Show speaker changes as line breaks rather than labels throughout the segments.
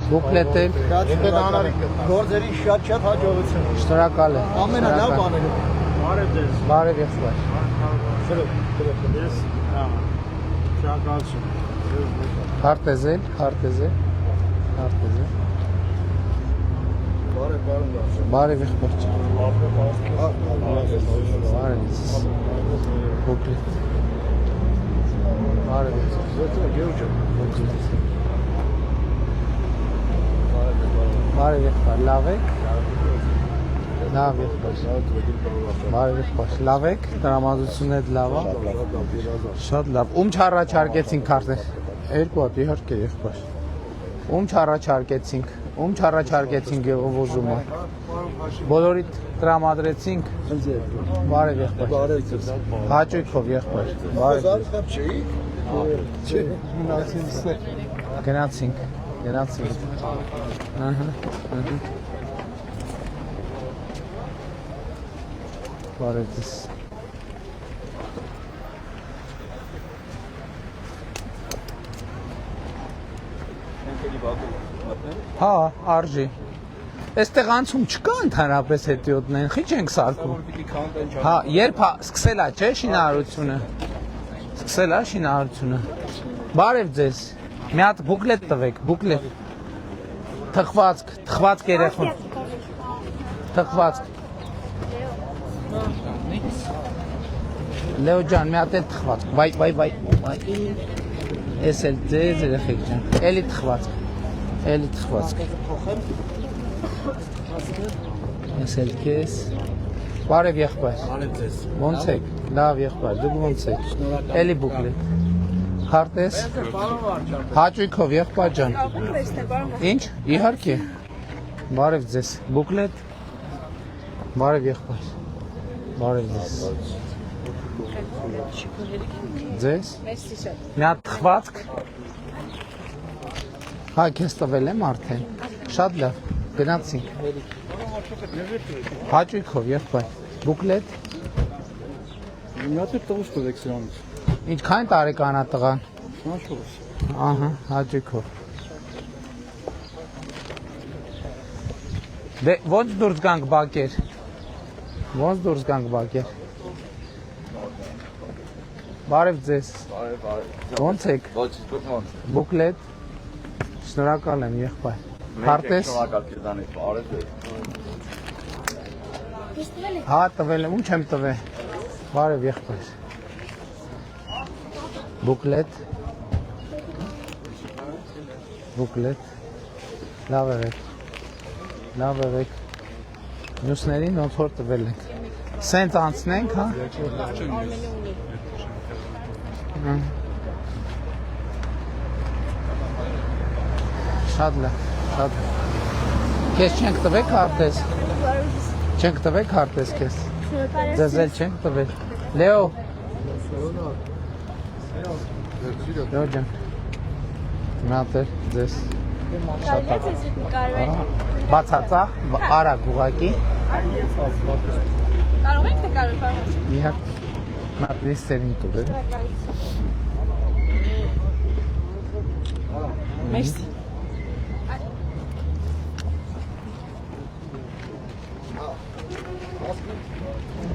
Բուկլետ է։
Գործերի շատ հաջողություն։
Շնորհակալ եմ։
Ամենալավ բաները։
Բարև ձեզ։
Բարև եղբայր։
Ես շնորհակալություն։
Քարտեզել։ Բարև եղբայր։ Բարև։ Բուկլետ։ Բարև եղբայր, լավ եք։ Լավ եղբայր։ Բարև եղբայր, լավ եք, տրամադրությունն լավ է։ Շատ լավ։ Ում չառաջարկեցինք քարտեր։ Երկու հատ իհարկե եղբայր։ Ում չառաջարկեցինք ով ուզում է։ Բոլորիդ տրամադրեցինք։ Բարև եղբայր։ Հաճույքով եղբայր։ Բարև։ Գնացինք։ Բարև ձեզ։ Հա, արժի։ Այստեղ անցում չկա ընդհանրապես հետիոտներն, խիչ ենք սարքում։ Հա, երբ սկսել է, չէ, շինարարությունը։ Բարև ձեզ։ Մի հատ բուկլետ տվեք, բուկլետ։ Թխվածք երեխուն։ Թխվածք։ Լեո ջան, մի հատ էլ թխվածք։ Վայ։ Էս էլ ձեզ երեխեք ջան։ Էլի թխվածք։ Ես էլ քեզ։ Բարև եղբայր։
Բարև ձեզ։
Ոնց եք։ Լավ եղբայր, դուք ոնց եք։ Էլի բուկլետ։ Քարտեզ։ Հաճույքով եղբայր ջան։ Ինչ։ Իհարկե։ Բարև ձեզ։ Բուկլետ։ Բարև եղբայր։ Բարև ձեզ։ Ձեզ։ Մի հատ թխվածք։ Հա, քեզ տվել եմ արդեն։ Շատ լավ։ Գնացինք։ Հաճույքով եղբայր։ Բուկլետ։
Միացեք տղուս տվեք սրանից։
Ինչքան տարեկան է տղան։
24։
Ահա, հաճույքով։ Դե ոնց դուրս գանք բակեր։ Բարև ձեզ։ Ոնց եք։ Բուկլետ։ Շնորհակալ եմ եղբայր։ Քարտեզ։ Հա, տվել եմ, ում չեմ տվել։ Բարև եղբայր։ Բուկլետ։ Լավ եղեք։ Մյուսներին ոնց որ տվել ենք։ Սենց անցնենք, հա։ Շատ լավ։ Քեզ չենք տվել քարտեզ։ Չենք տվել քարտեզ քեզ։ Ձեզ էլ չենք տվել։ Լեո ջան։ Մատեր ձեզ։ Բացածա, արագ ուղակի։
Կարող եք թե կարող եք։
Իհարկե։ Մատրիս սերին տուվել։
Մերսի։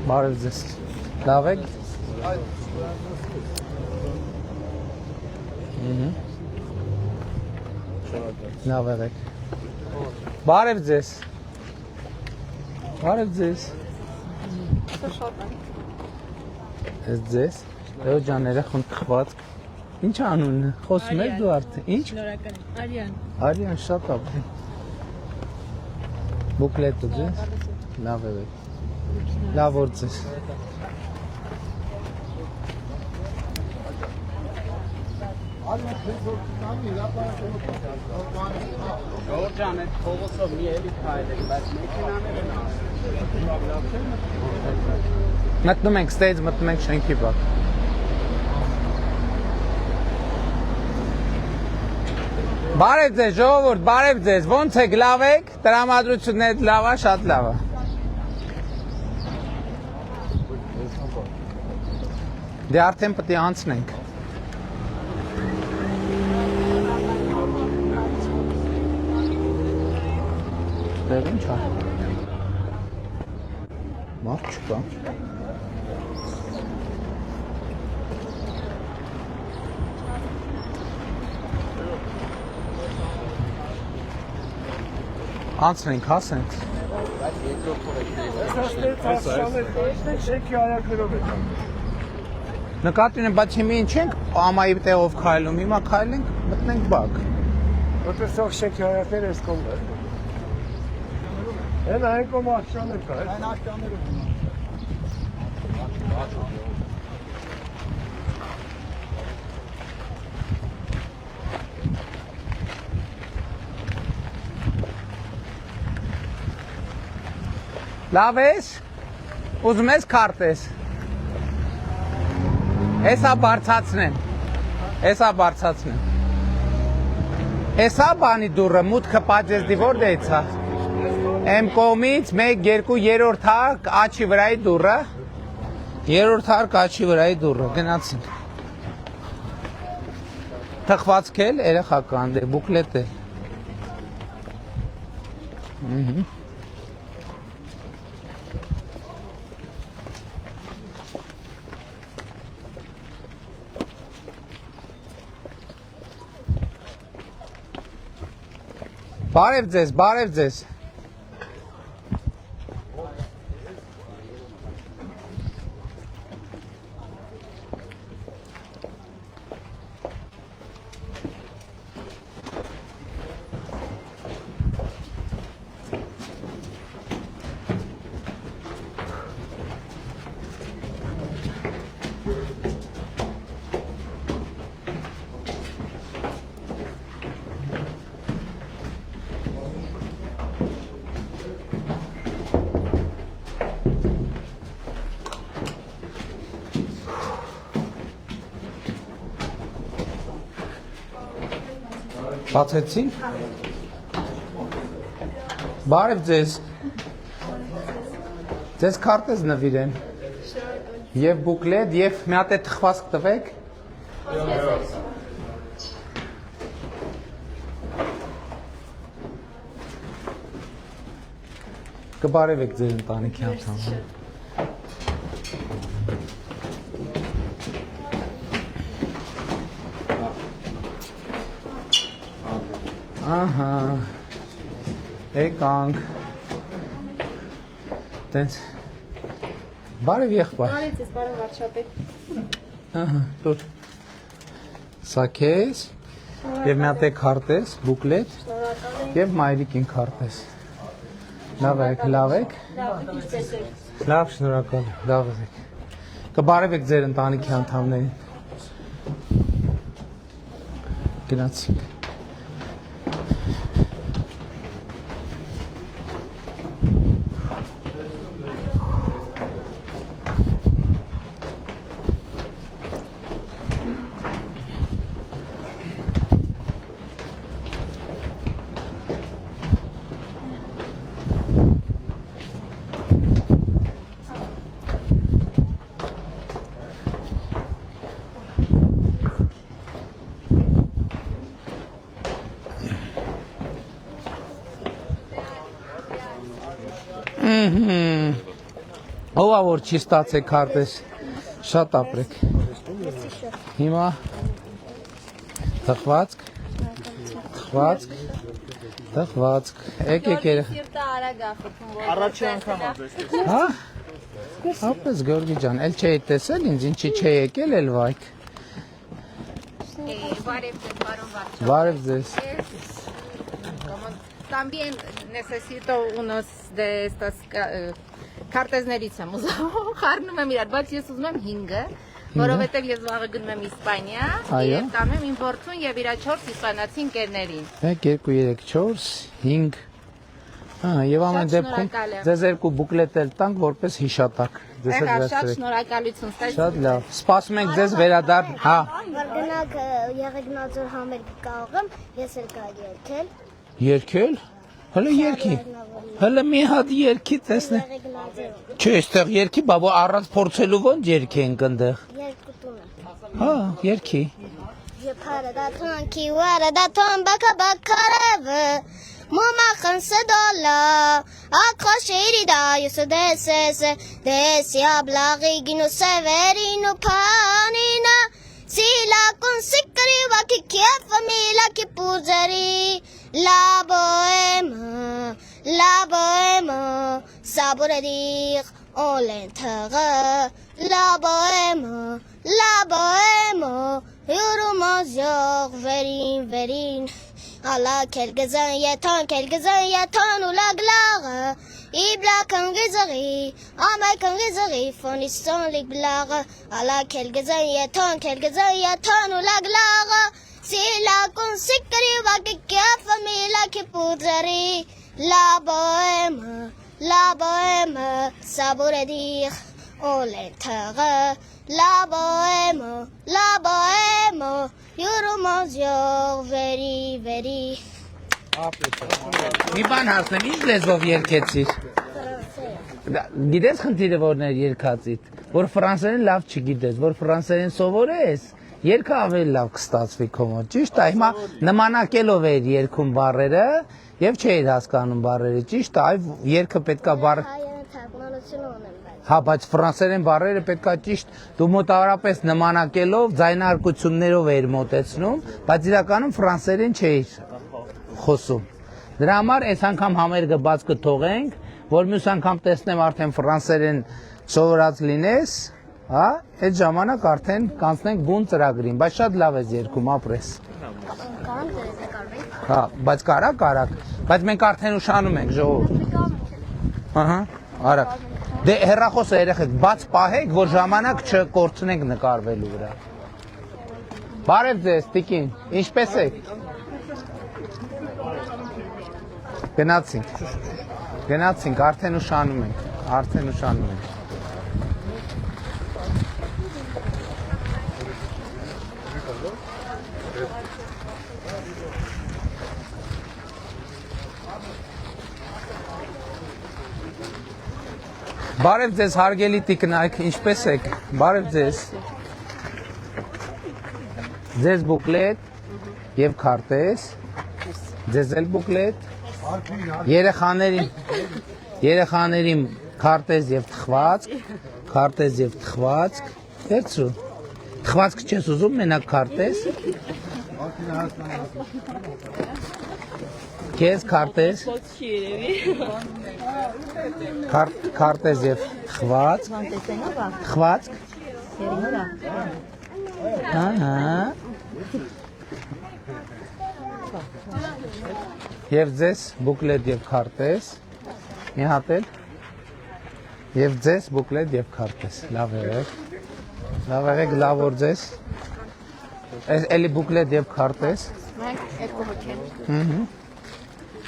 Բարև ձեզ։ Լավ եք։ Լավ եք։ Բարև ձեզ։ Ես ձեզ։ Լեո ջան, երեխուն թխվածք։ Ինչ անունը։ Խոսում եք դու արդեն։ Ինչ։
Շնորհակալ եմ։
Արյան, շատ լավ։ Բուկլետը ձեզ։ Լավ եք։ Լավ որ ձեզ։
Ժորժան, այդ փողոցով մի էլի քայլեք, բայց մեքենաները
Մտնում ենք ստեյջ, մտնում ենք շենքի բակ։ Բարև ձեզ, ժողովուրդ, բարև ձեզ, ոնց եք, լավ եք, տրամադրությունն էդ լավ է, շատ լավ է։ Դե արդեն պետք է անցնենք։ Այստեղ ինչ է։ Մարդ չկա։ Անցնենք, հասենք։ Նկատի ունեմ, բայց հիմա ինչ ենք ամայի տեղով քայլում, հիմա քայլենք, մտնենք բակ։
Որտեղ շեքի հայատներ ես կողմը։ Են այն կողմ աշճաներ կա,
Այն աշճաները։
Լավ ես, ուզում ես քարտես։ Հեսա բարձացնեմ, հեսա բարձացնեմ։ Հեսա բանի դուրը, մուտքը պաճեզդի որդ էցա։ Եմ կողմից մեկ, երկու, երորդ հարկ, աչի վրայի դուրը։ Երորդ հարկ, աչի վրայի դուրը, գնացին։ Թխվածք էլ, երեխական դե, բուկլետ էլ։ Բարև ձեզ, բարև ձեզ։ Բացեցին։ Բարև ձեզ։ Ձեզ քարտեզ նվիրեմ։ Եվ բուկլետ, եւ մի հատ է թխվածք տվեք։ Կբարևեք ձեր ընտանիքի անդամներին։ Ահա, եկանք, տենց, բարև եղբար։
Բարև ձեզ, բարև վարչապետ։
Ահա, դուր, սա քեզ, և մի հատ է քարտես, բուկլետ, և մայրիկին քարտես։ Լավ եք, լավ եք։ Լավ, շնորհակալ, լավ եք։ Կբարևեք ձեր ընտանիքի անդամներին։ Գնացինք։ Ով որ չի ստացեք քարտես, շատ ապրեք։ Հիմա թխվածք, թխվածք, թխվածք, եկեք երեխա։
Առաջի անգամ ապրես։
Հա? Ապրես Գորգի ջան, էլ չէի տեսել ինձ, ինչի չէի եկել էլ վայք։
Բարև ձեզ, բարոն վարչապետ։
Բարև ձեզ։
También necesito unos de estas քարտեզներից եմ ուզում, խառնում եմ իրար, բայց ես ուզում եմ 5-ը, որովհետև ես վաղը գնում եմ Իսպանիա եւ տանում եմ իմ որդուն եւ իր 4 իսպանացի ընկերներին։ 1
2 3 4 5 Եվ ամեն դեպքում ձեզ երկու բուկլետ էլ տանք որպես հիշատակ։
Շատ շնորհակալություն,
Շատ լավ։ Սպասում ենք ձեզ վերադառ, հա։
Գնաք Եղեգնաձոր համերգ կարող եմ, ես էլ կարելի եկել։
Երկել։ Հələ երկի։ Հələ մի հատ երկի տեսնե։ Չէ, այստեղ երկի, բա առանց փորձելու ոնց երկի ենք այնտեղ։
Երկու տունը։
Հա, երկի։
Եփարը դա թոնքի վարը դա թոն բակա բակարևը։ Մոմախը cancedola Acqua scerida io so desi ablaghi severino panina Sila con siccariva che famiglia che puseri La bohème Sabore dire on l'intérêt La bohème Yürümüz verin Allah quelques-uns yeton ou la gloire Ibla kan gizari Ama kan gizari Fonisson les blagues Allah quelques-uns yeton ou la gloire Si la consikari que famille qui poudre La bohème Sabore dire on l'intérêt La bohème Yürümüz very
Մի բան հարցնեմ, ինչ լեզվով երգեցիր։ Գիտես խնդիրը որն է երգածիդ, որ ֆրանսերեն լավ չգիտես, որ ֆրանսերեն սովորես, երգը ավելի լավ կստացվի քո մոտ, ճիշտ է, հիմա նմանակելով էր երգում բառերը եւ չէիր հասկանում բառերը, ճիշտ է, երգը պետքա բառ Հա, բայց ֆրանսերեն բառերը պետքա ճիշտ դու մոտավորապես նմանակելով ձայնարկություններով էր մոտեցնում, բայց իրականում ֆրանսերեն չէիր խոսում։ Դրա համար այս անգամ համերգը բաց կթողենք, որ մյուս անգամ տեսնեմ արդեն ֆրանսերեն սովորած լինես, հա, այդ ժամանակ արդեն կանցնենք բուն ծրագրին, բայց շատ լավ ես երգում, ապրես։ Հա, բայց կարակ, բայց մենք արդեն ուշանում ենք, ժողովուրդ։ Ահա, արագ։ Դե հեռախոսը երեխեք բաց պահեք, որ ժամանակ չկորցնենք նկարվելու վրա։ Բարև ձեզ, տիկին, ինչպես եք։ Գնացինք, արդեն ուշանում ենք։ Բարև ձեզ հարգելի տիկնայք, ինչպես եք, բարև ձեզ, ձեզ բուկլետ և քարտեզ, ձեզ էլ բուկլետ, երեխաներին քարտեզ և թխվածք, վերցրու, թխվածք չես ուզում, մենակ քարտեզ, քեզ քարտեզ, քարտեզ և թխվածք, և ձեզ բուկլետ և քարտեզ, մի հատ էլ, և ձեզ բուկլետ և քարտեզ, լավ եղեք, լավ որ ձեզ, էլի բուկլետ և քարտեզ,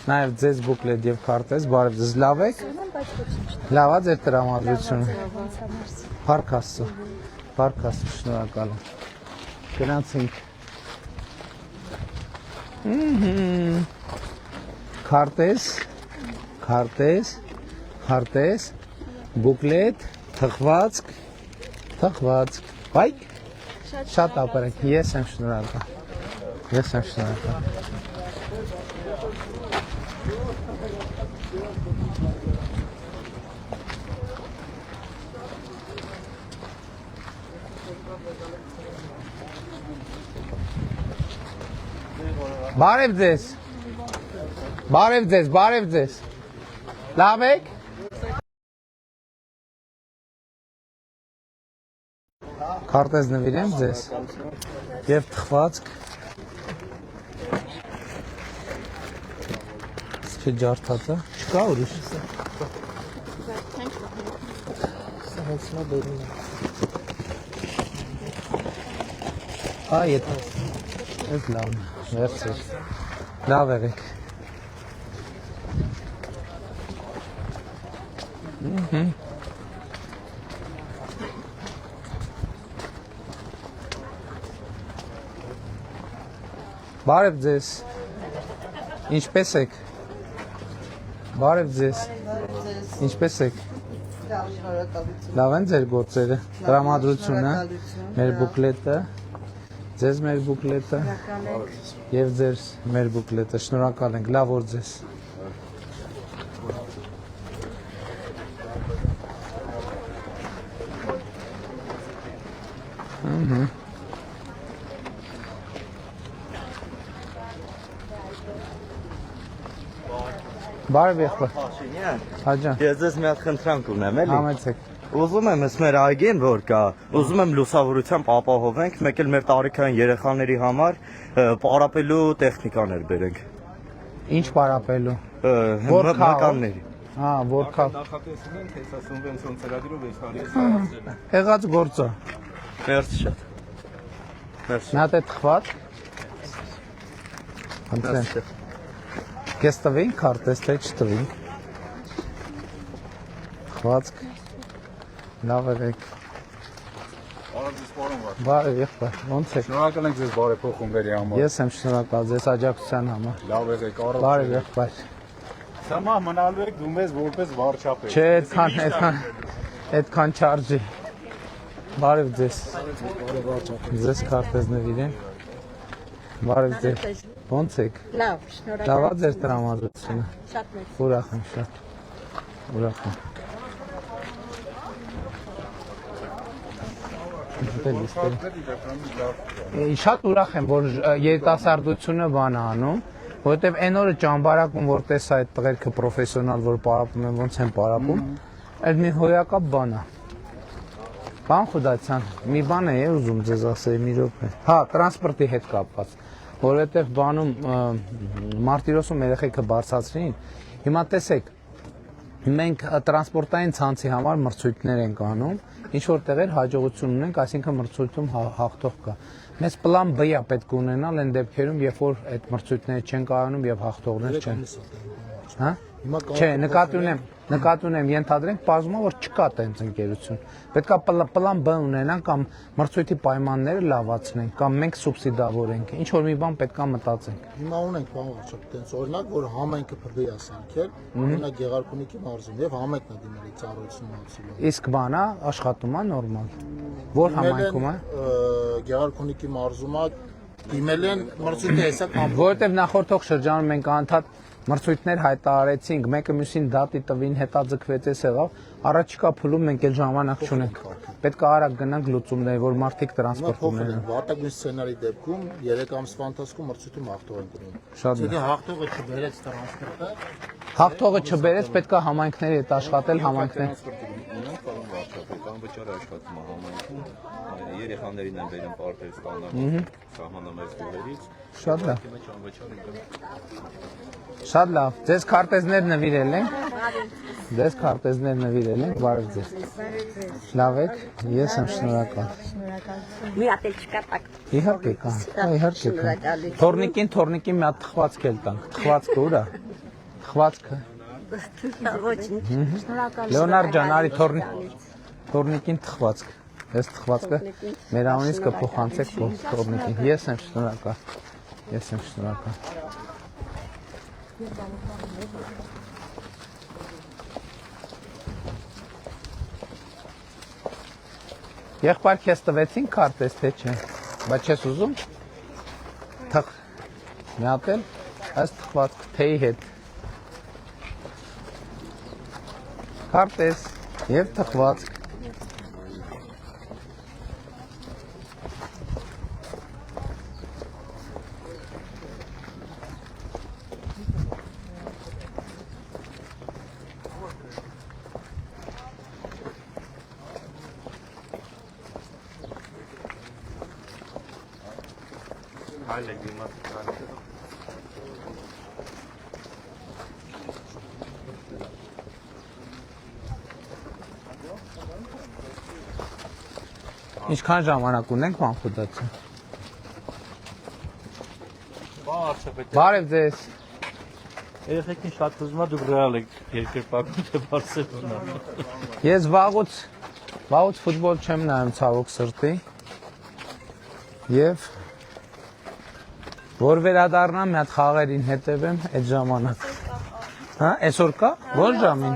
նաև ձեզ բուկլետ և քարտեզ, բարև ձեզ, լավ եք, լավ է ձեր տրամադրությունը, փառք Աստծո, շնորհակալ եմ, գնացինք, քարտեզ, բուկլետ, թխվածք, բայք, շատ ապրեք, ես եմ շնորհակալ, Բարև ձեզ, լավ եք, քարտեզ նվիրեմ ձեզ և թխվածք, չէ ջարդածը, չկա ուրիշ, ետ, ես լավն է, վերցեր, լավ եղեք, բարև ձեզ, ինչպես եք, ինչպես եք, լավ են ձեր գործերը, տրամադրությունը, մեր բուկլետը, ձեզ մեր բուկլետը և ձեր մեր բուկլետը, շնորհակալ ենք, լավ օր ձեզ, Բարև եղբայր։ Հաջան։
Ես ձեզ մի հատ խնդրանք ունեմ, էլի։
Համեցեք։
Ուզում եմ ես մեր այգին որ կա, ուզում եմ լուսավորությամբ ապահովենք, մեկ էլ մեր տարիքային երեխաների համար պարապելու տեխնիկաներ բերենք։
Ինչ պարապելու։
Մկանների։
Հա, որքա։
Նախատեսում են, թե սա սուբվենցիոն ծրագրով այս հարցը ստացել։
Եղած գործը։
Մերսի շատ։
Մի հատ է թխված։ Անցնեմ։ Կես տվին, քարտեզ թե չտվին։ Խվածք։ Լավ եղեք։ Բարև եղբայր, ոնց եք։
Շնորհակալ ենք ձեզ բարեփոխում վերի համար։
Ես եմ շնորհակալ ձեզ աջակցության համար։
Լավ եղեք,
Բարև եղբայր։
Սամա մնալու եք դու մեզ որպես վարչապետ։
Չէ, այդքան չարժի։ Բարև ձեզ։ Ձեզ քարտեզներ իրեն։ Բարև ձեզ։ Ոնց եք։
Լավ, շնորհակալ։
Լավա ձեր տրամադրությունը։
Շատ մեծ։
Ուրախ եմ շատ։ Ուրախ եմ։ Շատ ուրախ եմ, որ երիտասարդությունը բան է անում, որովհետև այն օրը ճամբարակում որ տեսա այդ տղերքը պրոֆեսիոնալ որ պարապում են, ոնց են պարապում, այդ մի հոյակապ բան է։ Բան Խուդացյան, մի բան է ուզում ձեզ ասել մի րոպե։ Հա, տրանսպորտի հետ կապված, որովհետև բանում Մարտիրոսում երեխեքը բարձրացրին։ Հիմա տեսեք, մենք տրանսպորտային ցանցի համար մրցույթներ ենք անում, ինչ որ տեղեր հաջողություն ունենք, այսինքն մրցույթում հաղթող կա։ Մեզ պլան B-ը պետք է ունենալ այն դեպքերում, երբ որ այդ մրցույթները չեն կայանում եւ հաղթողներ չեն։ Հա? Չէ, նկատի ունեմ, ենթադրենք բազմա որ չկա տենց ընկերություն։ Պետքա պլան B ունենան կամ մրցույթի պայմանները լավացնենք կամ մենք սուբսիդավորենք։ Ինչ որ մի բան պետքա մտածենք։
Հիմա ունենք բան վարչապետ, տենց օրինակ, որ համայնքը փրկի ասանքել, օրինակ Գեղարքունիքի մարզում եւ համայնքն է դիմել ծառայություն անցնելու։
Իսկ բանա աշխատում է նորմալ։ Որ համայնքում է։
Գեղարքունիքի մարզում է դիմել են մրցույթի հեսակ ամբողջ։
Որովհետև նախորդող շրջանում մենք անդադ մրցույթներ հայտարարեցինք, մեկը մյուսին դատի տվին, հետաձգվեց էս եղավ, առաջիկա փուլում մենք էլ ժամանակ չունենք։ Պետք է արագ գնանք լուծումների, որ մարդիկ տրանսպորտում են։
Վատագույն սցենարի դեպքում 3 ամսվա ընթացքում մրցույթում հաղթող են գնում։
Շատ
Եթե հաղթողը չբերեց տրանսպորտը,
հաղթողը չբերեց, պետք է համայնքների հետ աշխատել, համայնքներ։
Ունենք պարոն վարչապետ, անվճար աշխատում է համայնքում, երեխաներին են բերում պարտեր ստանալ սահմանամերձ գյուղերից։
Շատ լավ։
Անվճար ենք։
Շատ լավ։ Ձեզ քարտեզներ նվիրել ենք։ Ձեզ քարտեզներ նվիրել ենք, բարև ձեզ։ Լավ եք, ես եմ շնորհակալ։
Մի հատ էլ չկա տակ։
Իհարկե կա, իհարկե կա։ Թորնիկին մի հատ թխվածք էլ տանք։ Թխվածքը ուր է։ Թխվածքը։
Ոչինչ։ Շնորհակալ։
Լեոնարդ ջան, արի թորնիկին թխվածք։ Այս թխվածքը մեր անունից կփոխանցեք թորնիկին։ Ես եմ շնորհակալ։ Ես եմ շնորհակալ։ Եղբայր քեզ տվեցին քարտեզ թե չէ։ Բայց չես ուզում։ Թխ։ Մի հատ էլ այս թխվածք թեյի հետ։ Քարտեզ եւ թխվածք։ Ինչքան ժամանակ ունենք ման Խուդացյան։ Բարև ձեզ։
Երեխեքին շատ ուզում ա դուք Ռեալ եք երկրպագում թե Բարսելոնա։
Ես վաղուց ֆուտբոլ չեմ նայում ցավոք սրտի։ Եվ որ վերադառնամ մի հատ խաղերին հետևեմ այդ ժամանակ։ Հա, այսօր կա։ Ո՞ր ժամին։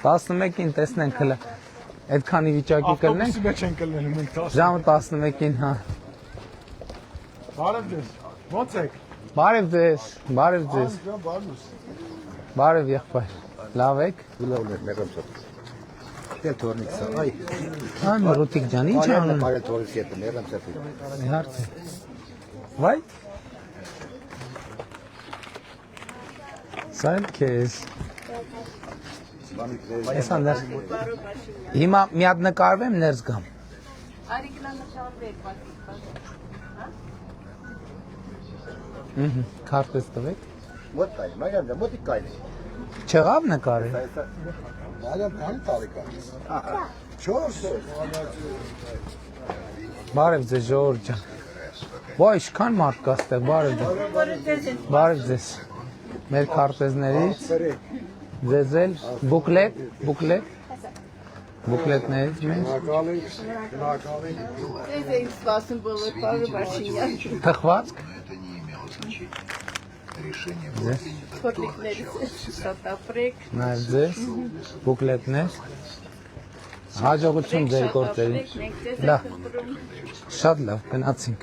11-ին տեսնենք հələ։ Այդքանի վիճակի կլնենք։
Ավտոբուսի մեջ են կլնելու մենք 10։
Ժամը 11-ին, հա։
Բարև ձեզ։ Ո՞նց եք։
Բարև ձեզ, բարև ձեզ։ Բարև եղբայր։ Լավ եք։
Դել թորնիկս, այ։
Այ մորոտիկ ջան, ինչ անում։
Բարել թորնիկս հետ մերեմ ծեփի։
Հարց է։ Վայ։ Սայլ քեզ։ Էս անդեր։ Հիմա մի հատ նկարվեմ ներս գամ։ Քարտեզ տվեք։
Մոտ կայ, մայրան դա մոտիկ կայ։
Չեղավ նկարել։
Մայրան քանի տարեկան։ 4։
Բարև ձեզ Ժորժ ջան։ Ոայ, ինչքան մարդ կա ստեղ, բարև ձեզ։ Բարև ձեզ։ Մեր քարտեզներից ձեզ էլ բուկլետներից մենք։
Ձեզ էինք սպասում բոլոր պարը Վարշինյան։
Թխվածք։ Ձեզ։
Ֆոտիկներից շատ ապրեք։
Նաև ձեզ բուկլետներ։ Հաջողություն ձեր գործերին։ Լավ։ Շատ լավ, գնացինք։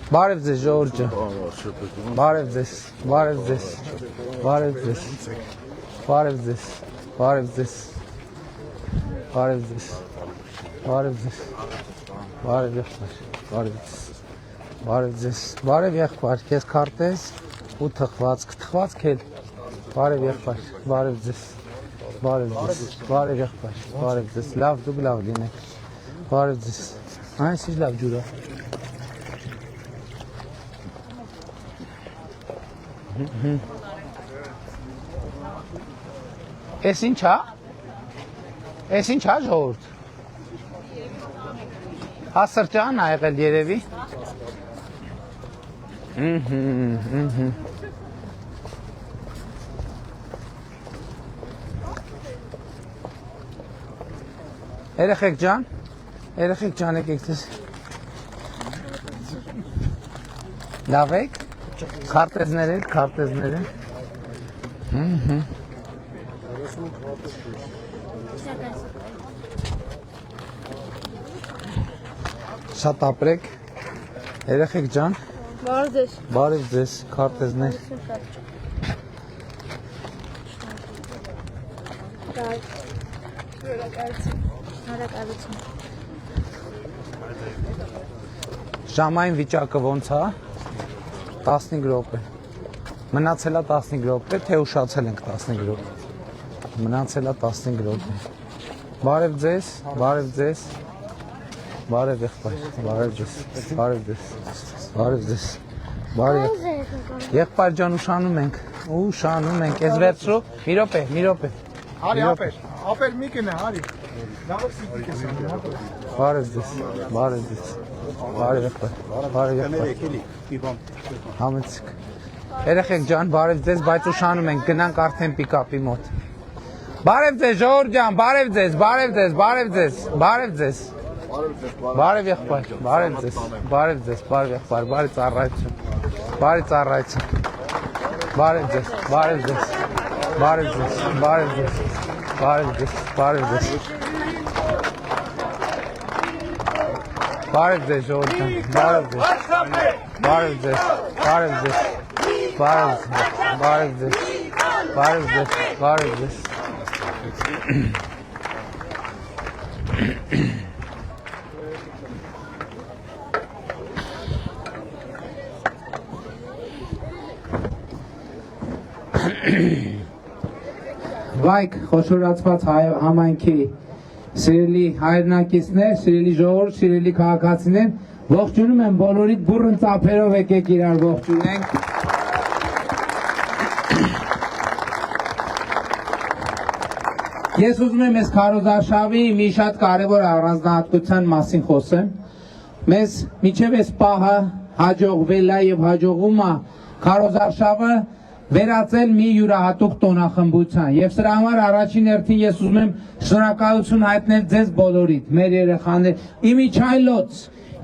Բարև ձեզ Ժորժը։ Բարև ձեզ, բարև ձեզ, բարև ձեզ, բարև ձեզ, բարև ձեզ, բարև ձեզ, բարև ձեզ, բարև եղբայր, բարև ձեզ, բարև ձեզ, բարև եղբայր, քեզ քարտեզ ու թխվածք էլ, բարև եղբայր, բարև ձեզ, բարև ձեզ, բարև եղբայր, բարև ձեզ, լավ դուք լավ լինեք, բարև ձեզ, այս ինչ լավ ջուր է։ Էս ինչ է։ Էս ինչ է ժողովուրդ։ Հասարճան ա եղել երևի։ Երեխեք ջան, եկեք ձեզ։ Լավ եք։ Քարտեզները։ Շատ ապրեք, երեխեք ջան։ Բարև ձեզ, քարտեզներ։ Ժամային վիճակը ոնց է։ 15 րոպե։ Մնացել է 15 րոպե, թե ուշացել ենք 15 րոպե։ Մնացել է 15 րոպե։ Բարև ձեզ, բարև ձեզ։ Բարև եղբայր, բարև ձեզ, բարև ձեզ, բարև ձեզ, բարև եղբայր ջան ուշանում ենք, ես վերցրու, մի րոպե։
Արի ապեր մի կնա, արի։
Բարև ձեզ, բարև եղբայր, բարև եղբայր։ Համեցիկ։ Երեխեք ջան, բարև ձեզ, բայց ուշանում ենք, գնանք արդեն պիկապի մոտ։ Բարև ձեզ, Ժողովուրդ ջան, բարև ձեզ, բարև ձեզ, բարև ձեզ, բարև ձեզ։ Բարև եղբայր, բարև ձեզ, բարև ձեզ, բարև եղբայր, բարի ծառայություն, բարի ծառայություն, բարև ձեզ, բարև ձեզ, բարև ձեզ, բարև ձեզ, բարև ձեզ, բարև ձեզ, բարև ձեզ, Ժողովուրդ ջան, բարև ձեզ, բարև ձեզ, բարև ձեզ, բարև ձեզ, բարև ձեզ, բարև ձեզ։ Վայք խոշորացված համայնքի սիրելի հայրենակիցներ, սիրելի ժողովուրդ, սիրելի քաղաքացիներ, ողջունում եմ բոլորիդ բուռն ծափերով եկեք իրար ողջունենք։ Ես ուզում եմ այս քարոզարշավի մի շատ կարևոր առանձնահատկության մասին խոսեմ։ Մեզ մինչև այս պահը հաջողվել է եւ հաջողում է քարոզարշավը վերածել մի յուրահատուկ տոնախմբության եւ սրա համար առաջին հերթին ես ուզում եմ շնորհակալություն հայտնել ձեզ բոլորիդ, մեր երեխաներ, իմիջայլոց,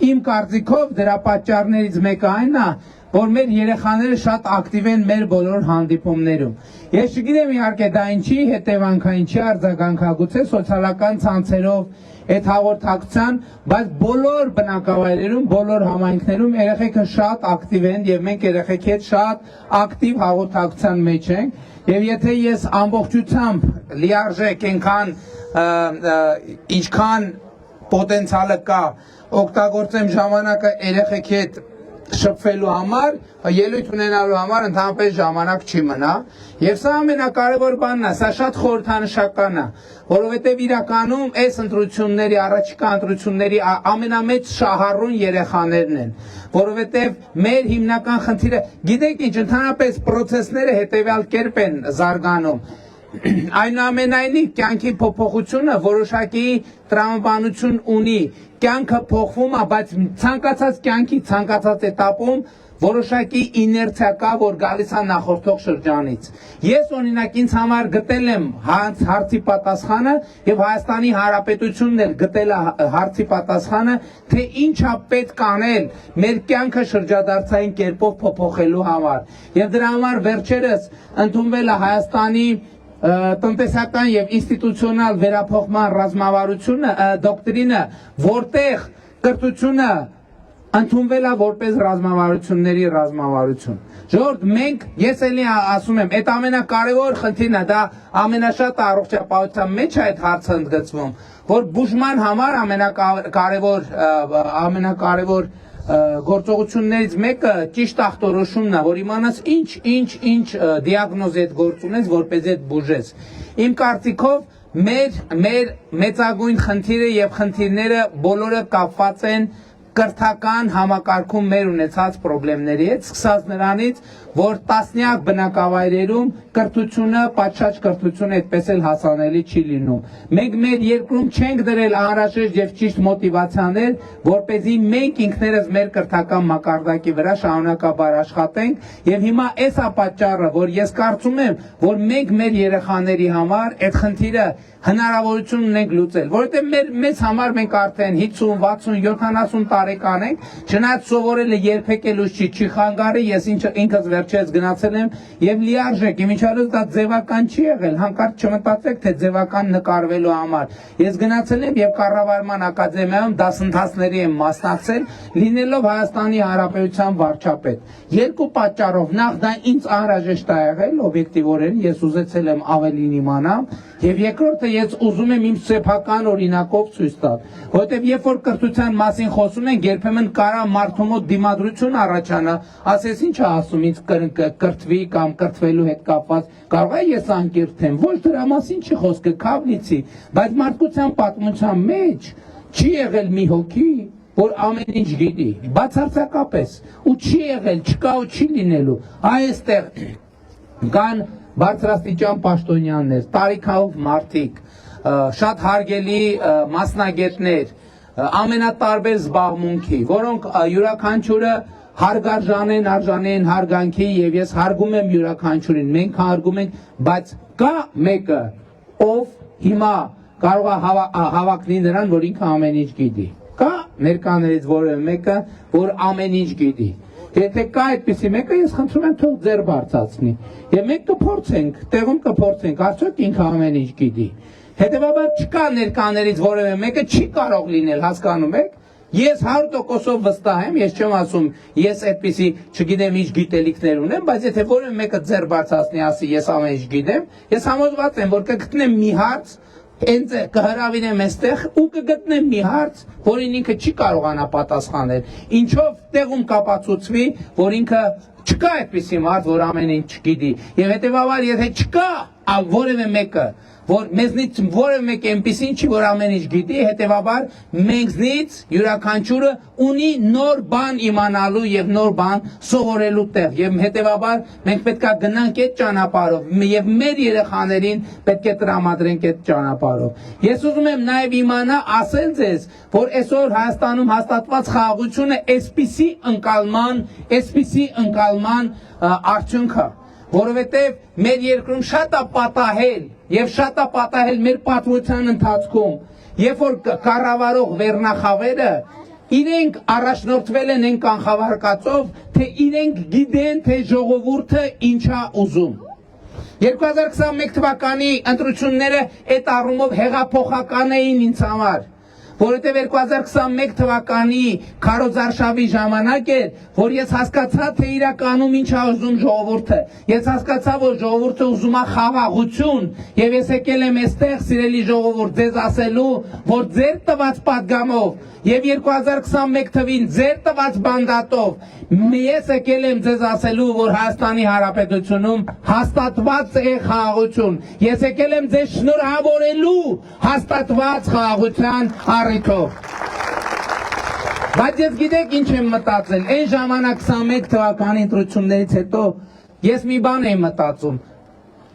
իմ կարծիքով դրա պատճառներից մեկը այն է, որ մեր երեխաները շատ ակտիվ են մեր բոլոր հանդիպումներում։ Ես չգիտեմ իհարկե դա ինչի հետևանքային չի արձագանքագուցե սոցիալական ցանցերով այդ հաղորդակցության, բայց բոլոր բնակավայրերում, բոլոր համայնքներում երեխեքը շատ ակտիվ են եւ մենք երեխեքի հետ շատ ակտիվ հաղորդակցության մեջ ենք եւ եթե ես ամբողջությամբ լիարժեք այնքան ինչքան պոտենցիալը կա օգտագործեմ ժամանակը երեխեքի հետ շփվելու համար, ելույթ ունենալու համար ընդհանրապես ժամանակ չի մնա եւ սա ամենակարևոր բանն է, սա շատ խորհրդանշական է, որովհետեւ իրականում այս ընտրությունների, առաջիկա ընտրությունների ամենամեծ շահառուն երեխաներն են, որովհետեւ մեր հիմնական խնդիրը, գիտեք ինչ, ընդհանրապես process-ները հետեւյալ կերպ են զարգանում այնուամենայնիվ կյանքի փոփոխությունը որոշակի տրամաբանություն ունի, կյանքը փոխվում է, բայց ցանկացած կյանքի ցանկացած этаպում որոշակի իներցիա կա, որ գալիս է նախորդող շրջանից։ Ես օրինակ ինձ համար գտել եմ հարցի պատասխանը եւ Հայաստանի Հանրապետությունն էլ գտել է հարցի պատասխանը, թե ինչա պետք անել մեր կյանքը շրջադարձային կերպով փոփոխելու համար։ Եվ դրա համար վերջերս ընդունվել է Հայաստանի տնտեսական եւ ինստիտուցիոնալ վերափոխման ռազմավարությունը, դոկտրինը, որտեղ կրթությունը ընդունվել է որպես ռազմավարությունների ռազմավարություն։ Ժողովուրդ, մենք, ես էլի ասում եմ, այդ ամենակարևոր խնդիրն է, դա ամենաշատ առողջապահության մեջ է այդ հարցը ընդգծվում, որ բուժման համար ամենակարևոր գործողություններից մեկը ճիշտ ախտորոշումն է, որ իմանաս ինչ դիագնոզ այդ գործ ունես, որպեսզի այդ բուժես։ Իմ կարծիքով մեր մեծագույն խնդիրը եւ խնդիրները բոլորը կապված են կրթական համակարգում մեր ունեցած խնդիրների հետ, սկսած նրանից, որ տասնյակ բնակավայրերում կրթությունը, պատշաճ կրթությունը այդպես էլ հասանելի չի լինում։ Մենք մեր երկրում չենք դրել անհրաժեշտ եւ ճիշտ մոտիվացիաներ, որպեսզի մենք ինքներս մեր կրթական մակարդակի վրա շարունակաբար աշխատենք, եւ հիմա էս է պատճառը, որ ես կարծում եմ, որ մենք մեր երեխաների համար այդ խնդիրը հնարավորություն ունենք լուծել, որովհետեւ մեզ համար մենք արդեն 50, 60, 70 տարեկան ենք, չնայած սովորելը երբեք էլ չի խանգարի, ես ինքս վերջերս գնացել եմ եւ լիարժեք, իմիջիալոց դա ձևական չի եղել, հանկարծ չմտածեք, թե ձևական նկարվելու համար։ Ես գնացել եմ եւ կառավարման ակադեմիայում դասընթացների եմ մասնակցել, լինելով Հայաստանի Հանրապետության վարչապետ։ Երկու պատճառով, նախ դա ինձ անհրաժեշտ է եղել, օբյեկտիվորեն, ես ուզեցել եմ ավելին իմանամ, եւ երկրորդը ես ուզում եմ իմ սեփական օրինակով ցույց տալ, որովհետեւ երբ որ կրթության մասին խոսում ենք, երբեմն կարա մարդու մոտ դիմադրություն առաջանա, ասես ինչ է ասում, ինձ կրթվի կամ կրթվելու հետ կապված, կարող է ես անկիրթեմ, ոչ դրա մասին չի խոսքը, քավլիցի, բայց մարդկության պատմության մեջ չի եղել մի հոգի, որ ամեն ինչ գիտի, բացարձակապես, ու չի եղել, չկա ու չի լինելու, այստեղ կան բարձրաստիճան պաշտոնյաներ, տարիքով մարդիկ, շատ հարգելի մասնագետներ, ամենատարբեր զբաղմունքի, որոնք յուրաքանչյուրը հարգարժան են, արժանի են հարգանքի եւ ես հարգում եմ յուրաքանչյուրին, մենք հարգում ենք, բայց կա մեկը, ով հիմա կարող է հավակնի նրան, որ ինքը ամեն ինչ գիտի։ Կա ներկաներից որևէ մեկը, որ ամեն ինչ գիտի։ Եթե կա այդպիսի մեկը, ես խնդրում եմ թող ձեռ բարձրացնի։ Եվ մենք կփորձենք, տեղում կփորձենք, արդյոք ինքը ամեն ինչ գիտի։ Հետևաբար չկա ներկաներից որևէ մեկը չի կարող լինել, հասկանում եք։ Ես 100%-ով վստահ եմ, ես չեմ ասում, ես այդպիսի, չգիտեմ ինչ գիտելիքներ ունեմ, բայց եթե որևէ մեկը ձեռ բարձրացնի, ասի ես ամեն ինչ գիտեմ, ես համոզված եմ, որ կգտնեմ մի հարց, հենց կհրավիրեմ այստեղ ու կգտնեմ մի հարց, որին ինքը չի կարողանա պատասխանել։ Ինչով տեղում կապացուցվի, որ ինքը չկա այդպիսի մարդ, որ ամեն ինչ գիտի։ Եվ հետևաբար, եթե չկա որևէ մեկը, որ մեզնից որևէ մեկ այնպիսին չի, որ ամեն ինչ գիտի, հետևաբար մեզնից յուրաքանչյուրը ունի նոր բան իմանալու եւ նոր բան սովորելու տեղ եւ հետևաբար մենք պետք է գնանք այդ ճանապարհով եւ մեր երեխաներին պետք է տրամադրենք այդ ճանապարհով։ Ես ուզում եմ նաեւ իմանալ, ասել ձեզ, որ այսօր Հայաստանում հաստատված խաղաղությունը այսպիսի ընկալման արդյունք է, որովհետև մեր երկրում շատ է պատահել եւ շատ է պատահել մեր պատմության ընթացքում, երբ որ կառավարող վերնախավերը իրենք առաջնորդվել են այն կանխավարկածով, թե
թե իրենք գիտեն, թե ժողովուրդը ինչա ուզում։ 2021 թվականի ընտրությունները այդ առումով հեղափոխական էին ինձ համար, որովհետև 2021 թվականի քարոզարշավի ժամանակ էր, որ ես հասկացա, թե իրականում ինչ է ուզում ժողովուրդը։ Ես հասկացա, որ ժողովուրդը ուզում է խաղաղություն, եւ ես եկել եմ այստեղ, սիրելի ժողովուրդ, ձեզ ասելու, որ ձեր տված պատգամով եւ 2021 թվին ձեր տված բանդատով ես եկել եմ ձեզ ասելու, որ Հայաստանի Հանրապետությունում հաստատված է խաղաղություն։ Ես եկել եմ ձեզ շնորհավորելու հաստատված խաղաղության առիթով։ Բայց ես գիտեք ինչ եմ մտածել, այն ժամանակ 21 թվականի ընտրություններից հետո ես մի բան եմ մտածում,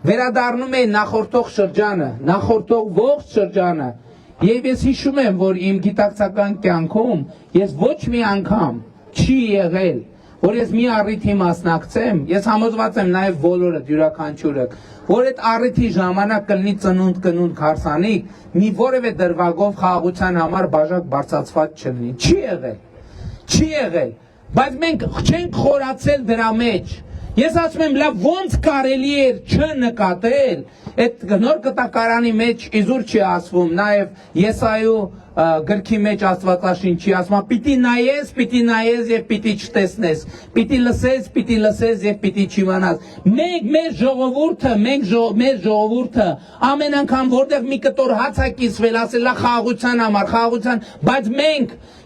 վերադառնում է նախորդող շրջանը, նախորդող ողջ շրջանը, եւ ես հիշում եմ, որ իմ գիտակցական կյանքում ես ոչ մի անգամ չի եղել, որ ես մի առիթի մասնակցեմ, ես համոզված եմ նաեւ բոլորը յուրաքանչյուրը, որ այդ առիթի ժամանակ կլինի ծնունդ հարսանիք, մի որևէ դրվագով խաղաղության համար բաժակ բարձրացված չլինի։ Չի եղել, բայց մենք չենք խորացել դրա մեջ։ Ես ասում եմ, լավ ոնց կարելի էր չնկատել, այդ նոր կտակարանի մեջ իզուր չի ասվում, նաև Եսայու գրքի մեջ Աստվածաշինչի ասում, պիտի նայես եւ պիտի չտեսնես, պիտի լսես եւ պիտի չիմանաս։ Մենք մեր ժողովուրդը ամեն անգամ որտեղ մի կտոր հաց է կիսվել, ասելա խաղաղության համար, խաղաղության, բայց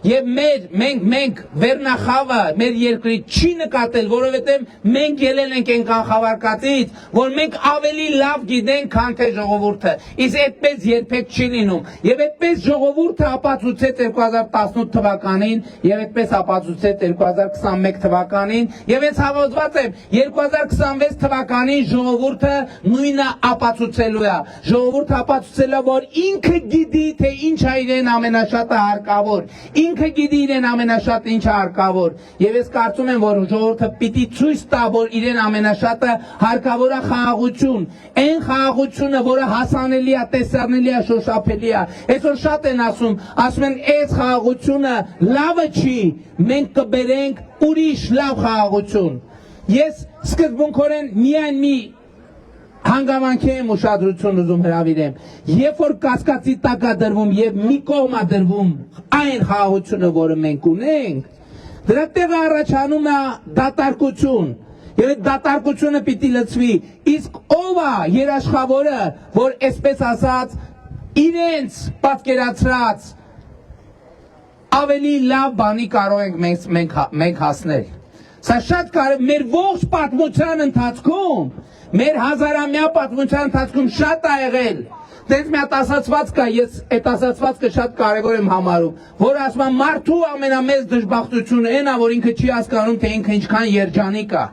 մենք վերնախավը մեր երկրի չի նկատել, որովհետեւ մենք ելել ենք այն կանխավարկածից, որ մենք ավելի լավ գիտենք, քան թե ժողովուրդը։ Իսկ այդպես երբեք չի լինում։ Եվ այդպես ժողովուրդը ապացուցեց 2018 թվականին եւ այդպես ապացուցեց 2021 թվականին եւ ես հավատված եմ 2026 թվականին ժողովուրդը նույնը ապացուցելու է։ Ժողովուրդը ապացուցել է, որ ինքը գիտի, թե ինչ է իրեն ամենաշատը հարկավոր։ Ինքը գիտի իրեն ամենաշատը ինչ է հարկավոր։ Եվ ես կարծում եմ, որ ժողովուրդը պիտի ցույց տա, որ իրեն ամենաշատը հարկավոր է խաղաղություն։ Այն խաղաղությունը, որը հասանելի է, տեսանելի է, շոշափելի է։ Այսօր շատ են ասում են այս խաղաղությունը լավը չի, մենք կբերենք ուրիշ լավ խաղաղություն։ Ես սկզբունքորեն միայն մի հանգամանքի եմ ուշադրություն ուզում հրավիրեմ, երբ որ կասկածի տակ է դրվում եւ մի կողմ է դրվում այն խաղաղությունը, որը մենք ունենք, դրա տեղ առաջանում է դատարկություն։ Եվ այդ դատարկությունը պիտի լցվի, իսկ ով է երաշխավորը, որ այսպես ասած իրենց պատկերացրած ավելի լավ բանի կարող ենք մենք հասնել։ Սա շատ կարևոր մեր ողջ պատմության ընթացքում, մեր հազարամյա պատմության ընթացքում շատ ա եղել։ Դες մի հատ ասացված կա, ես այդ ասացվածքը շատ կարևոր եմ համարում, որ ասում եմ մարդու ամենամեծ դժբախտությունը այն է, որ ինքը չի հասկանում, թե ինքը ինչքան երջանիկ է։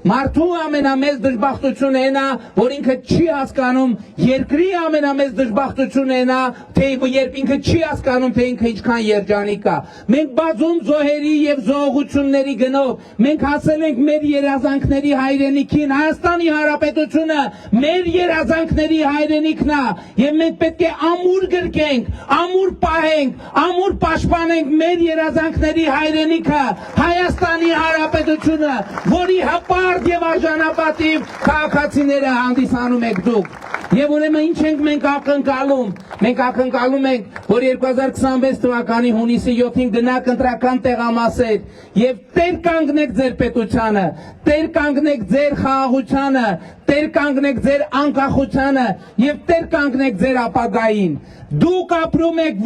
Մարդու ամենամեծ դժբախտությունը այն է, որ ինքը չի հասկանում, երկրի ամենամեծ դժբախտությունը այն է, թե երբ ինքը չի հասկանում, թե ինքը ինչքան երջանիկ է։ Մենք բազում զոհերի եւ զոհողությունների գնով մենք հասել ենք մեր երազանքների հայրենիքին, Հայաստանի Հանրապետությունը մեր երազանքների հայրենիքն է, եւ մենք պետք է ամուր գրկենք, ամուր պահենք, ամուր պաշտպանենք մեր երազանքների հայրենիքը, Հայաստանի Հանրապետությունը, որի հպարտ եւ արժանապատիվ քաղաքացիները հանդիսանում եք դուք։ Եվ ուրեմն ինչ ենք մենք ակնկալում։ Մենք ակնկալում ենք, որ 2026 թվականի հունիսի 7-ին գնաք ընտրական տեղամասեր եւ տեր կանգնեք ձեր պետությանը, տեր կանգնեք ձեր խաղաղությանը, տեր կանգնեք ձեր անկախությանը եւ տեր կանգնեք ձեր ապագային։ Դուք ապրում եք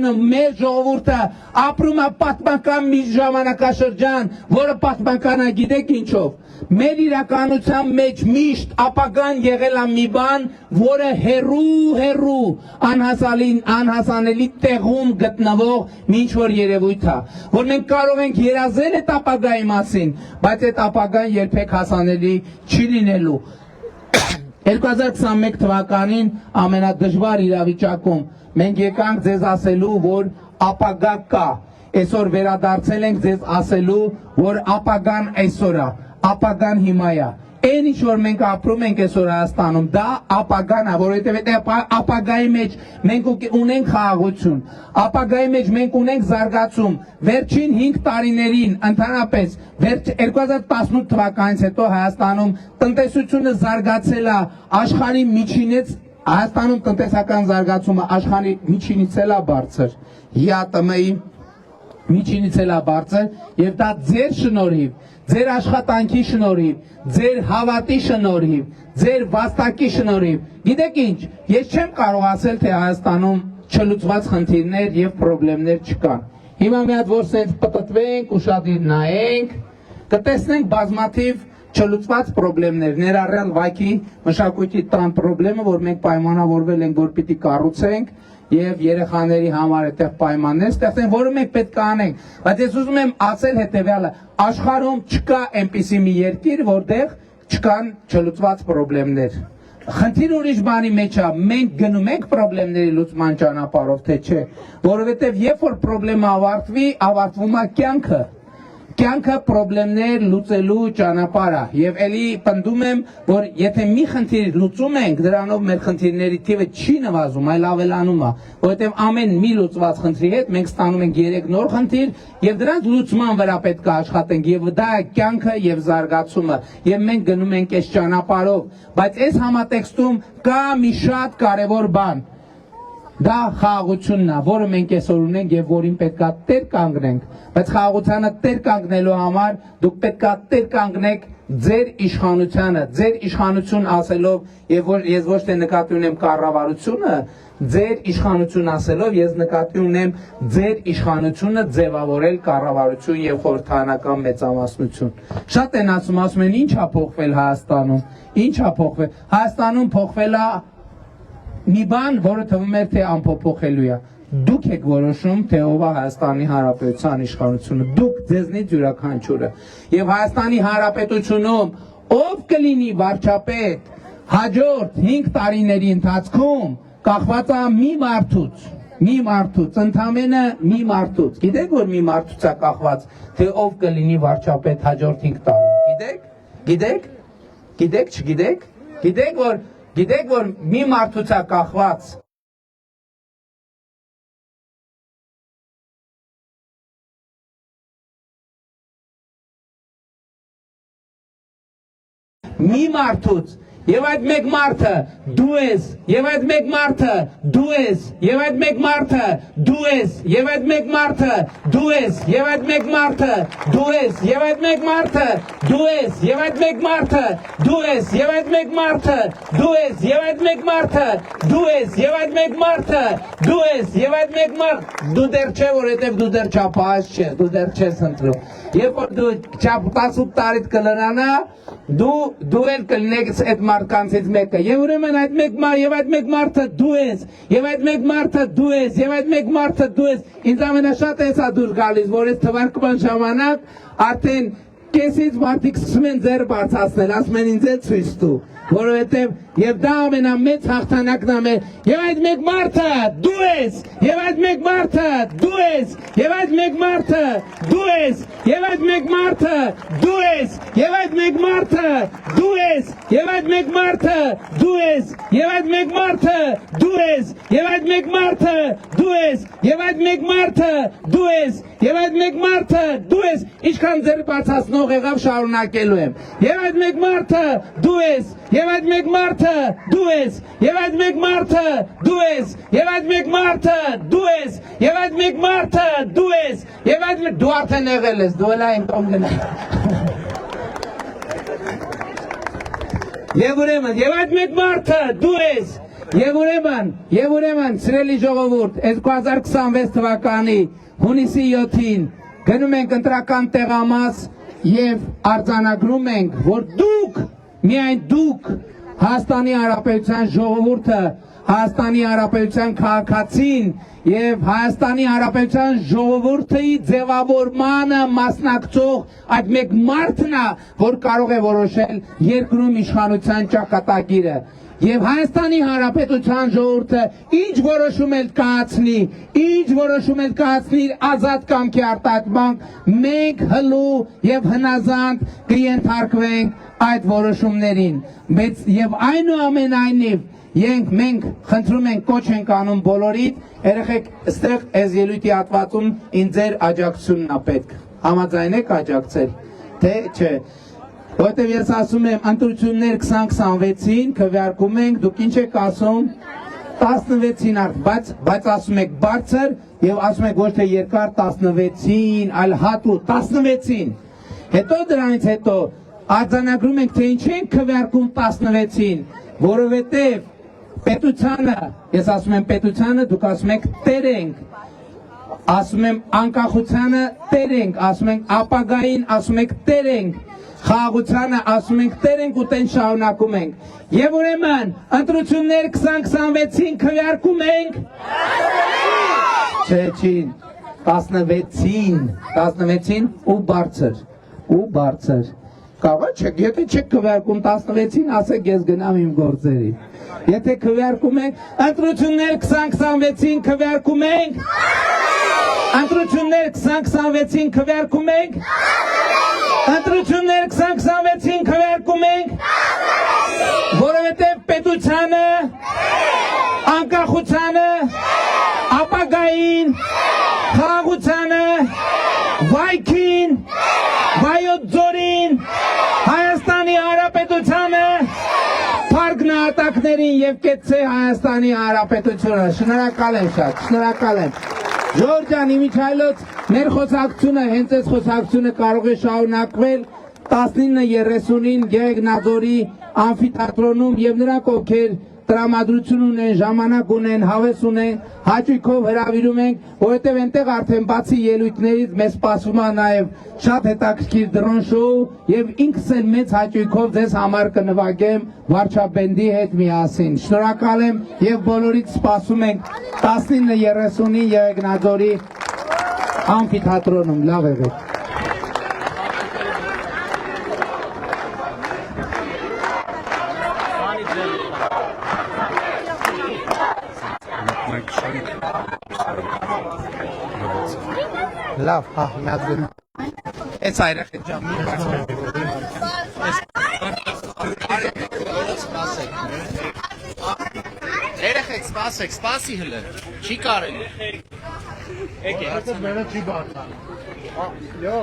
մեր ժողովուրդը ապրում է պատմական մի ժամանակաշրջան, որը պատմական է, գիտեք ինչով։ Մեր իրականության մեջ միշտ ապագան եղել է մի բան, որը հերու անհասանելի տեղում գտնվող ինչ որ երևույթ է, որ մենք կարող ենք երազել այդ ապագայի մասին, բայց այդ ապագան երբեք հասանելի չի լինելու։ 2021 թվականին ամենադժվար իրավիճակում մենք եկանք ձեզ ասելու, որ ապագա կա։ Այսօր վերադարձել ենք ձեզ ասելու, որ ապագան այսօր է, ապագան հիմա է։ Այն ինչ որ մենք ապրում ենք այսօր Հայաստանում, դա ապագան է, որովհետև ապագայի մեջ մենք ունենք խաղաղություն, ապագայի մեջ մենք ունենք զարգացում։ Վերջին 5 տարիներին ընդհանրապես 2018 թվականից հետո Հայաստանում տնտեսությունը զարգացել է աշխարհի միջինից, Հայաստանում տնտեսական զարգացումը աշխարհի միջինից էլ է բարձր, ՀԱՏՄ-ի միջինից էլ է բարձր, եւ դա ձեր շնորհիվ, ձեր աշխատանքի շնորհիվ, ձեր հավատի շնորհիվ, ձեր վաստակի շնորհիվ։ Գիտեք ինչ, ես չեմ կարող ասել, թե Հայաստանում չլուծված խնդիրներ եւ խնդիրներ չկան։ Հիմա մի հատ որ սենց պտտվենք, ուշադիր նայենք, կտեսնենք բազմաթիվ չլուծված խնդիրներ, ներառյալ վայքի մշակույթի տան խնդիրը, որ մենք պայմանավորվել ենք, որ պիտի կառուցենք եւ երեխաների համար այդտեղ պայմաններ ստեղծենք, որը մենք պետք է անենք։ Բայց ես ուզում եմ ասել հետեւյալը. աշխարհում չկա այնպիսի մի երկիր, որտեղ չկան չլուծված խնդիրներ։ Խնդիր ուրիշ բանի մեջ է, մենք գնում ենք խնդիրների լուծման ճանապարհով, թե չէ, որովհետեւ երբ որ խնդրեմը ավարտվի, ավարտվում է կյանքը։ Կյանքը խնդիրներ լուծելու ճանապարհ է եւ ելի պնդում եմ, որ եթե մի խնդիր լուծում ենք, դրանով մեր խնդիրների թիվը չի նվազում, այլ ավելանում է, որովհետեւ ամեն մի լուծված խնդրի հետ մենք ստանում ենք 3 նոր խնդիր եւ դրանց լուծման վրա պետք է աշխատենք եւ դա է կյանքը եւ զարգացումը եւ մենք գնում ենք այս ճանապարհով, բայց այս համատեքստում կա մի շատ կարեւոր բան։ Դա խաղաղությունն է, որը մենք այսօր ունենք եւ որին պետք է տեր կանգնենք, բայց խաղաղությանը տեր կանգնելու համար դուք պետք է տեր կանգնեք ձեր իշխանությանը, ձեր իշխանություն ասելով եւ ես ոչ թե նկատի ունեմ կառավարությունը, ձեր իշխանություն ասելով ես նկատի ունեմ ձեր իշխանությունը ձևավորել կառավարություն եւ խորհրդարանական մեծամասնություն։ Շատ են ասում են ինչ է փոխվել Հայաստանում, ինչ է փոխվել։ Հայաստանում փոխվել է մի բան, որը թվում է թե անփոփոխելու է։ Դուք եք որոշում, թե ով է Հայաստանի Հանրապետության իշխանությունը։ Դուք ձեզնից յուրաքանչյուրը։ Եվ Հայաստանի Հանրապետությունում ով կլինի վարչապետ հաջորդ 5 տարիների ընթացքում կախված է մի մարդուց, ընդամենը մի մարդուց։ Գիտեք, որ մի մարդուց է կախված, թե ով կլինի վարչապետ հաջորդ 5 տարի։ Գիտեք, չգիտեք։ Գիտեք, որ մի մարդուց է կախված մի մարդուց եւ այդ մեկ մարդը դու ես, եւ այդ մեկ մարդը դու ես, եւ այդ մեկ մարդը դու ես, եւ այդ մեկ մարդը դու ես, եւ այդ մեկ մարդը դու ես, եւ այդ մեկ մարդը դու ես, եւ այդ մեկ մարդը դու ես, եւ այդ մեկ մարդը դու ես, եւ այդ մեկ մարդը դու ես, եւ այդ մեկ մարդը դու ես, եւ այդ մեկ մարդ դու դեռ չէ, որովհետեւ դու դեռ չափահաս չես, դու դեռ չես ընտրում։ Երբ որ դու 18 տարիդ կլրանա, դու էլ կլինես այդ մարդկանցից մեկը։ Եվ ուրեմն այդ մեկ մարդը դու ես, եւ այդ մեկ մարդը դու ես, եւ այդ մեկ մարդը դու ես։ Ինձ ամենաշատը էսա դուր գալիս, որ այս թվարկման ժամանակ արդեն կեսից մարդիկ սկսում են ձեռ բարձրացնել, ասում են ինձ էլ ցույց տու, որովհետև եւ դա ամենամեծ հաղթանակն է մեր։ Եվ այդ մեկ մարդը դու ես, եւ այդ մեկ մարդը դու ես, եւ այդ մեկ մարդը դու ես, եւ այդ մեկ մարդը դու ես, եւ այդ մեկ մարդը դու ես, եւ այդ մեկ մարդը դու ես, եւ այդ մեկ մարդը դու ես, եւ այդ մեկ մարդը դու ես, եւ այդ մեկ մարդը դու ես, եւ այդ մեկ մարդը դու ես, ինչքան ձեր բացացնող եղավ շարունակելու եմ։ Եւ այդ մեկ մարդը դու ես, եւ այդ մեկ մարդը դու ես, եւ այդ մեկ մարդը դու ես, եւ այդ մեկ մարդը դու ես, եւ այդ մեկ մարդը դու ես, եւ այդ դու արդեն եղել ես, դու էլ այն կողմ գնա։ Եվ այդ մեկ մարդը դու ես, եւ ուրեմն, սիրելի ժողովուրդ, 2026 թվականի հունիսի 7-ին գնում ենք ընտրական տեղամաս եւ արձանագրում ենք, որ դուք, միայն դուք, Հայաստանի Հանրապետության ժողովուրդը, Հայաստանի Հանրապետության քաղաքացին եւ Հայաստանի Հանրապետության ժողովրդի ձևավորմանը մասնակցող այդ մեկ մարդն է, որ կարող է որոշել երկրում իշխանության ճակատագիրը։ Եվ Հայաստանի Հանրապետության ժողովուրդը ինչ որոշում էլ կայացնի, ինչ որոշում էլ կայացնի ազատ կամքի արտահայտման, մենք հլու եւ հնազանդ կենթարկվենք այդ որոշումներին։ Բայց եւ այնուամենայնիվ մենք խնդրում ենք կոչ ենք անում բոլորիդ, երեխեք այստեղ այս ելույթի հատվածում ինձ ձեր աջակցությունն է պետք։ Համաձայն եք աջակցել, թե չէ։ Որտեւ ես ասում եմ ընտրություններ 2026-ին քվեարկում ենք, դուք ինչ եք ասում 16-ին բայց ասում եք բարձր եւ ասում եք ոչ թե երկար 16-ին, այլ հատուկ 16-ին։ Հետո դրանից հետո արձանագրում ենք թե ինչ ենք քվեարկում 16-ին, որովհետեւ պետությանը, ես ասում եմ պետությանը, դուք ասում եք տեր ենք, ասում եմ անկախությանը տեր ենք, ասում ենք ապագային, ասում եք տեր ենք, խաղաղությանը ասում ենք տեր ենք ու տեն շարունակում ենք։ Եվ ուրեմն ընտրություններ 2026-ին քվեարկում ենք 16-ին ու բարձր։ Կարող չեք, եթե չեք քվեարկում 16-ին, ասեք ես գնամ իմ գործերի։ Եթե քվեարկում եք, ընտրություններ 2026-ին քվեարկում ենք։ Ընտրություններ 2026-ին քվեարկում ենք։ Ընտրություններ 2026-ին քվեարկում ենք, որովհետև պետությանը, անկախությանը, ապագային, խաղաղությանը, վայքին, վայոց ձորին, Հայաստանի Հանրապետությանը, փառք նահատակներին եւ կեցցե Հայաստանի Հանրապետությունը։ Շնորհակալ եմ շատ, շնորհակալ եմ։ Ժողովուրդ ջան, իմիջայլոց մեր խոսակցությունը, հենց այս խոսակցությունը կարող է շարունակվել 19:30-ին Գեգնաձորի ամֆիթատրոնում եւ նրանք ովքեր տրամադրություն ունեն, ժամանակ ունեն, հավես ունեն, հաճույքով հրավիրում ենք, որովհետև այնտեղ արդեն բացի ելույթներից մեզ սպասվում է նաև շատ հետաքրքիր դրոն շոու եւ ինքս էլ մեծ հաճույքով ձեզ համար կնվագեմ վարչաբենդի հետ միասին։ Շնորհակալ եմ եւ բոլորիդ սպասում ենք 19:30-ին Եղեգնաձորի ամֆիթատրոնում։ Լավ եղեք։
Լավ, հա, մի հատ գնա։ Էս այրախի ջան։ Երեխեք, սպասի հլը։ Չի կարելի։ Եկեք։ Մենը չի բացա։ Յո։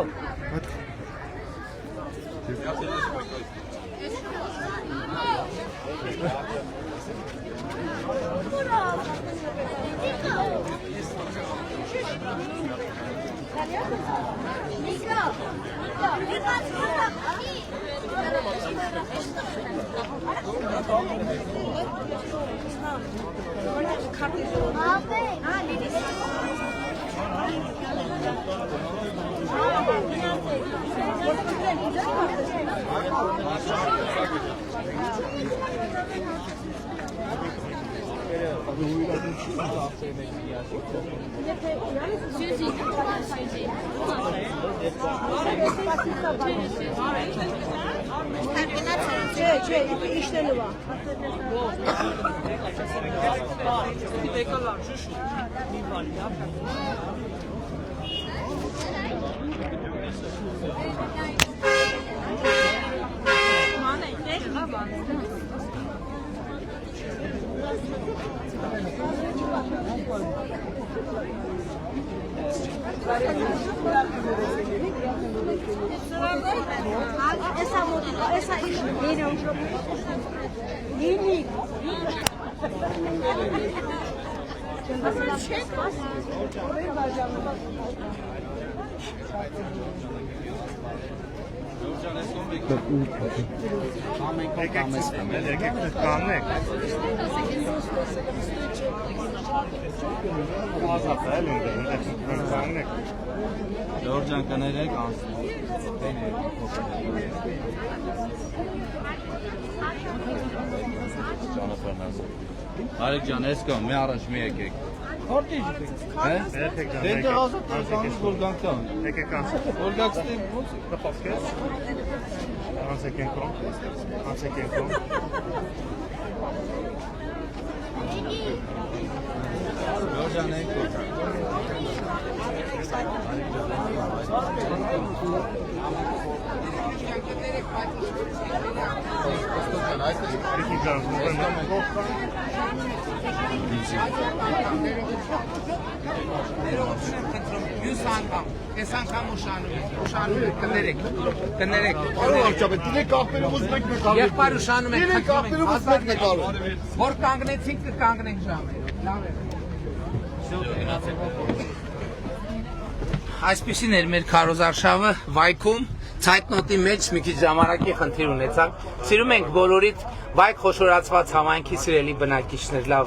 Ժողովրդյան կներեք Արեք ջան, ես կամ, մի առաջ մի եկեք։ Հորդի ջիք։ Դենտը ազատ կանց որ գանք տան։ Եկեք կանց։ Որ գանք ստիմ ոնց տպասկես։ Անցեք ենք կոմ։
Մյուս անգամ, այս անգամ ուշանում եք, կներեք,
Վարչապետ, դիլեք կապերը ուզում եք մեկ արել։
Եղբայր ուշանում եք,
Դիլեք կապերը ուզում եք մեկ արել։
որ կանգնեցինք կկանգնենք ժամերով, լավ է։ Այսպեսին էր մեր քարոզարշավը Վայքում, ցայտնոտի մեջ մի քիչ ժամանակի խնդիր ունեցանք։ Սիրում ենք բոլորիդ Վայք խոշորացված համայնքի սիրելի բնակիչներ, լավ է։